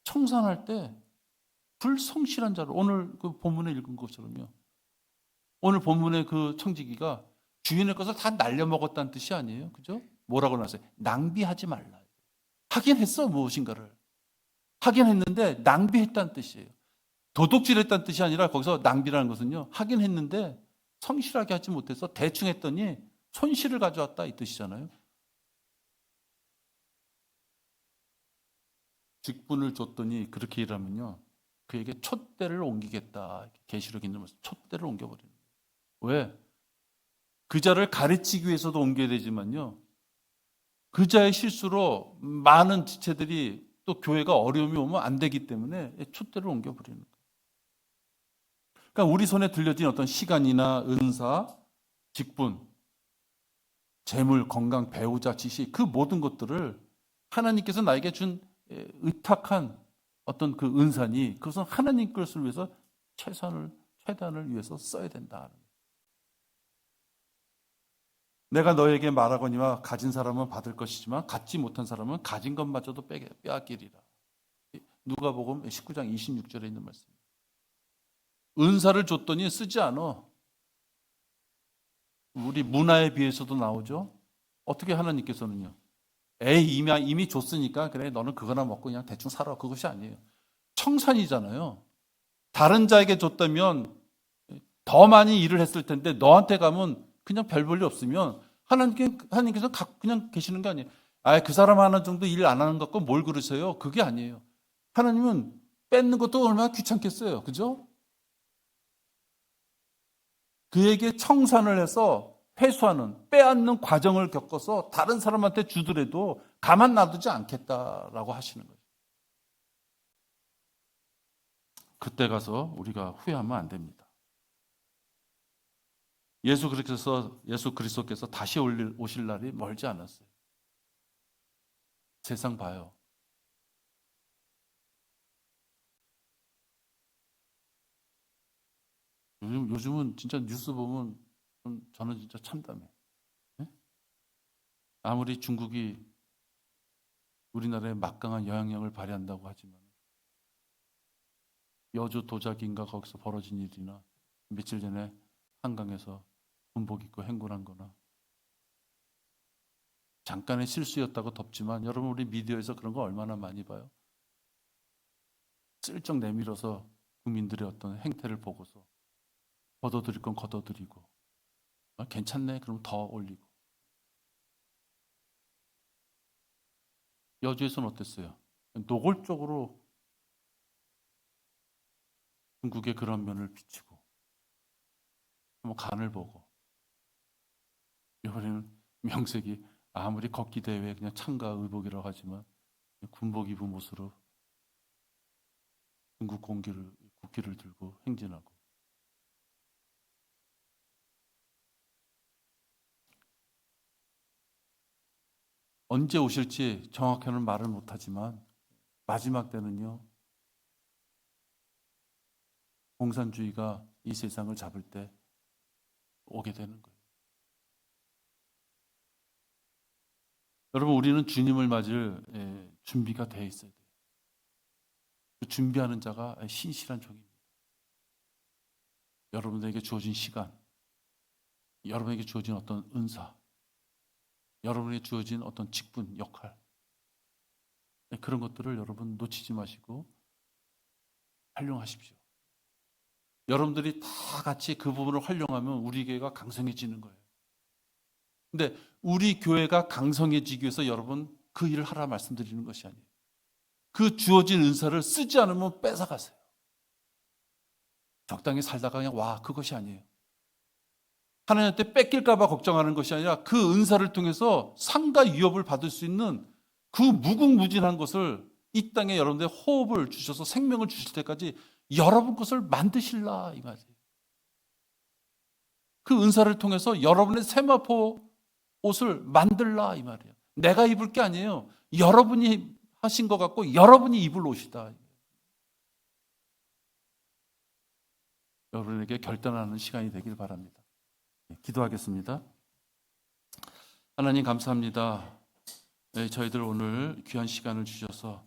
Speaker 2: 청산할 때 불성실한 자로 오늘 그 본문에 읽은 것처럼요. 오늘 본문의 그 청지기가 주인의 것을 다 날려먹었다는 뜻이 아니에요. 그죠? 뭐라고 나왔어요? 낭비하지 말라. 하긴 했어, 무엇인가를. 하긴 했는데 낭비했다는 뜻이에요. 도둑질했다는 뜻이 아니라 거기서 낭비라는 것은요. 하긴 했는데 성실하게 하지 못해서 대충 했더니 손실을 가져왔다 이 뜻이잖아요. 직분을 줬더니 그렇게 일하면요. 그에게 촛대를 옮기겠다. 계시록에 있는 말씀. 촛대를 옮겨버리는 거예요. 왜? 그 자를 가르치기 위해서도 옮겨야 되지만요. 그 자의 실수로 많은 지체들이 또 교회가 어려움이 오면 안 되기 때문에 촛대를 옮겨버리는 거예요. 그러니까 우리 손에 들려진 어떤 시간이나 은사, 직분, 재물, 건강, 배우자, 지식 그 모든 것들을 하나님께서 나에게 준 의탁한 어떤 그 은사니 그것은 하나님 것을 위해서 최단을 위해서 써야 된다. 내가 너에게 말하거니와 가진 사람은 받을 것이지만 갖지 못한 사람은 가진 것마저도 빼앗기리라. 누가복음 19장 26절에 있는 말씀입니다. 은사를 줬더니 쓰지 않아. 우리 문화에 비해서도 나오죠. 어떻게 하나님께서는요. 이미 줬으니까 그래 너는 그거나 먹고 그냥 대충 살아. 그것이 아니에요. 청산이잖아요. 다른 자에게 줬다면 더 많이 일을 했을 텐데 너한테 가면 그냥 별 볼일 없으면 하나님께서 그냥 계시는 게 아니에요. 그 사람 하나 정도 일 안 하는 것 갖고 뭘 그러세요? 그게 아니에요. 하나님은 뺏는 것도 얼마나 귀찮겠어요. 그죠? 그에게 청산을 해서 회수하는, 빼앗는 과정을 겪어서 다른 사람한테 주더라도 가만 놔두지 않겠다라고 하시는 거예요. 그때 가서 우리가 후회하면 안 됩니다. 예수 그리스도께서 다시 오실 날이 멀지 않았어요. 세상 봐요. 요즘은 진짜 뉴스 보면 저는 진짜 참담해요. 네? 아무리 중국이 우리나라에 막강한 영향력을 발휘한다고 하지만 여주 도자기인가 거기서 벌어진 일이나 며칠 전에 한강에서 군복 입고 행군한 거나 잠깐의 실수였다고 덮지만 여러분 우리 미디어에서 그런 거 얼마나 많이 봐요. 슬쩍 내밀어서 국민들의 어떤 행태를 보고서 걷어들일 건 걷어들이고 괜찮네 그럼 더 올리고. 여주에서는 어땠어요? 노골적으로 중국의 그런 면을 비추고 한번 간을 보고 이번에는 명색이 아무리 걷기 대회에 그냥 참가 의복이라고 하지만 군복 입은 모습으로 중국 국기를 들고 행진하고. 언제 오실지 정확히는 말을 못하지만 마지막 때는요 공산주의가 이 세상을 잡을 때 오게 되는 거예요. 여러분 우리는 주님을 맞을 준비가 되어 있어야 돼요. 그 준비하는 자가 신실한 종입니다. 여러분들에게 주어진 시간, 여러분에게 주어진 어떤 은사, 여러분에게 주어진 어떤 직분, 역할, 그런 것들을 여러분 놓치지 마시고 활용하십시오. 여러분들이 다 같이 그 부분을 활용하면 우리 교회가 강성해지는 거예요. 근데 우리 교회가 강성해지기 위해서 여러분 그 일을 하라 말씀드리는 것이 아니에요. 그 주어진 은사를 쓰지 않으면 뺏어가세요. 적당히 살다가 그냥 그것이 아니에요. 하나님한테 뺏길까 봐 걱정하는 것이 아니라 그 은사를 통해서 상가 위협을 받을 수 있는 그 무궁무진한 것을 이 땅에 여러분들 호흡을 주셔서 생명을 주실 때까지 여러분 것을 만드실라 이 말이에요. 그 은사를 통해서 여러분의 세마포 옷을 만들라 이 말이에요. 내가 입을 게 아니에요. 여러분이 하신 것 같고 여러분이 입을 옷이다. 여러분에게 결단하는 시간이 되길 바랍니다. 기도하겠습니다. 하나님 감사합니다. 저희들 오늘 귀한 시간을 주셔서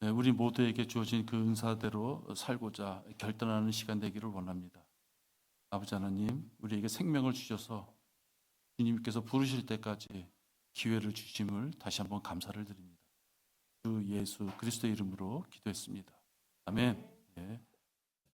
Speaker 2: 우리 모두에게 주어진 그 은사대로 살고자 결단하는 시간 되기를 원합니다. 아버지 하나님, 우리에게 생명을 주셔서 주님께서 부르실 때까지 기회를 주심을 다시 한번 감사를 드립니다. 주 예수 그리스도의 이름으로 기도했습니다. 아멘. 네.